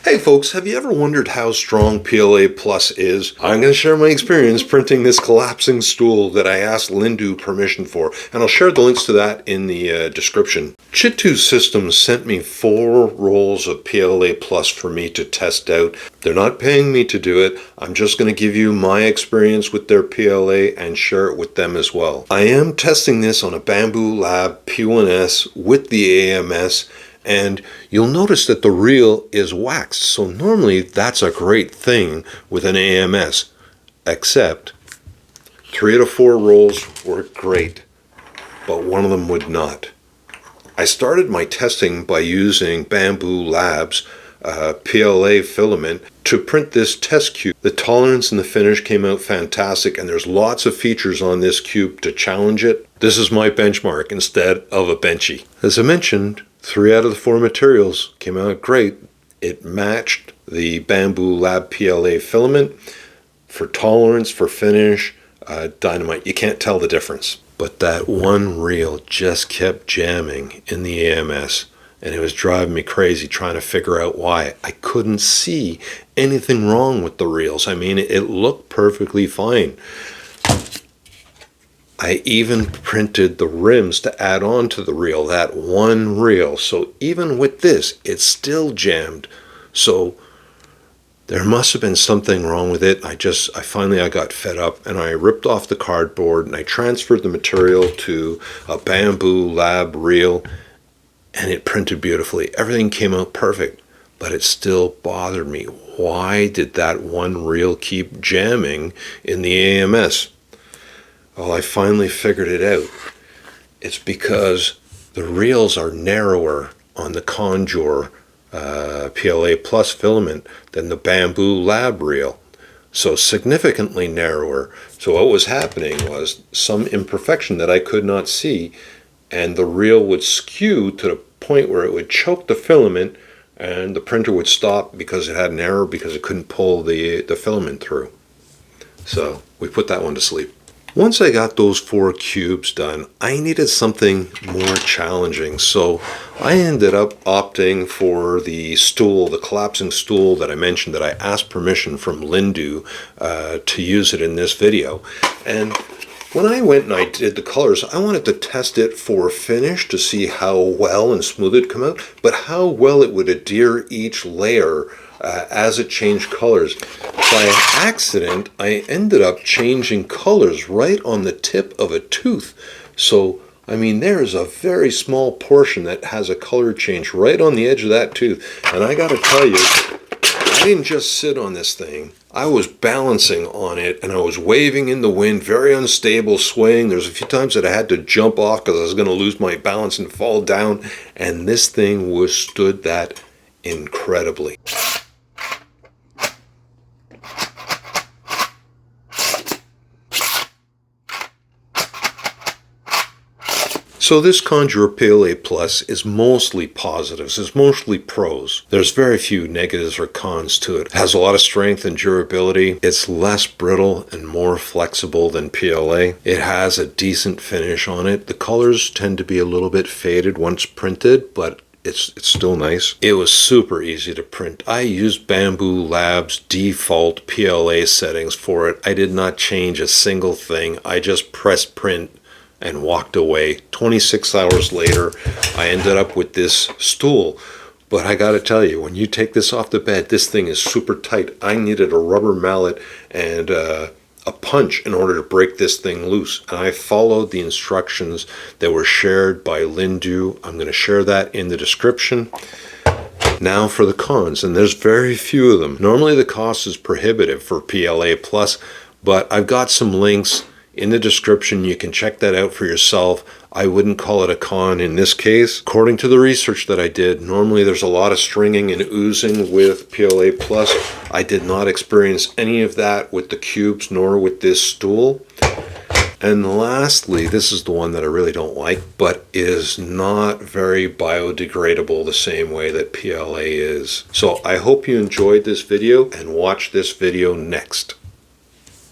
Hey folks, have you ever wondered how strong PLA Plus is? I'm going to share my experience printing this collapsing stool that I asked Lindu permission for, and I'll share the links to that in the description. Chitu Systems sent me 4 rolls of PLA Plus for me to test out. They're not paying me to do it. I'm just going to give you my experience with their PLA and share it with them as well. I am testing this on a Bamboo Lab P1S with the AMS. And you'll notice that the reel is waxed, so normally that's a great thing with an AMS, except 3 out of 4 rolls worked great, but one of them would not. I started my testing by using Bamboo Labs PLA filament to print this test cube. The tolerance and the finish came out fantastic, and there's lots of features on this cube to challenge it. This is my benchmark instead of a benchy. As I mentioned, 3 out of the 4 materials came out great. It matched the Bamboo Lab PLA filament for tolerance, for finish, dynamite. You can't tell the difference. But that one reel just kept jamming in the AMS, and it was driving me crazy trying to figure out why. I couldn't see anything wrong with the reels. I mean, it looked perfectly fine. I even printed the rims to add on to the reel, that one reel. So even with this, it still jammed. So there must have been something wrong with it. I finally got fed up, and I ripped off the cardboard and I transferred the material to a Bamboo Lab reel, and it printed beautifully. Everything came out perfect, but it still bothered me. Why did that one reel keep jamming in the AMS? Well, I finally figured it out. It's because the reels are narrower on the Conjure PLA Plus filament than the Bamboo Lab reel. So significantly narrower. So what was happening was some imperfection that I could not see, and the reel would skew to the point where it would choke the filament, and the printer would stop because it had an error because it couldn't pull the filament through. So we put that one to sleep. Once I got those 4 cubes done, I needed something more challenging, so I ended up opting for the stool, the collapsing stool that I mentioned that I asked permission from Lindu to use it in this video. And when I went and I did the colors, I wanted to test it for finish to see how well and smooth it'd come out, but how well it would adhere each layer as it changed colors. By accident, I ended up changing colors right on the tip of a tooth. So, I mean, there is a very small portion that has a color change right on the edge of that tooth. And I gotta tell you, I didn't just sit on this thing. I was balancing on it, and I was waving in the wind, very unstable, swaying. There's a few times that I had to jump off because I was going to lose my balance and fall down, and this thing withstood that incredibly. So this Conjure PLA Plus is mostly positives, it's mostly pros. There's very few negatives or cons to it. It has a lot of strength and durability. It's less brittle and more flexible than PLA. It has a decent finish on it. The colors tend to be a little bit faded once printed, but it's still nice. It was super easy to print. I used Bamboo Labs default PLA settings for it. I did not change a single thing. I just pressed print and walked away. 26 hours later, I ended up with this stool. But I gotta tell you, when you take this off the bed, this thing is super tight. I needed a rubber mallet and a punch in order to break this thing loose. And I followed the instructions that were shared by Lindu. I'm gonna share that in the description. Now for the cons, and there's very few of them. Normally the cost is prohibitive for PLA Plus, but I've got some links in the description. You can check that out for yourself. I wouldn't call it a con in this case. According to the research that I did, normally there's a lot of stringing and oozing with PLA Plus. I did not experience any of that with the cubes nor with this stool. And lastly, this is the one that I really don't like, but it is not very biodegradable the same way that PLA is. So I hope you enjoyed this video and watch this video next.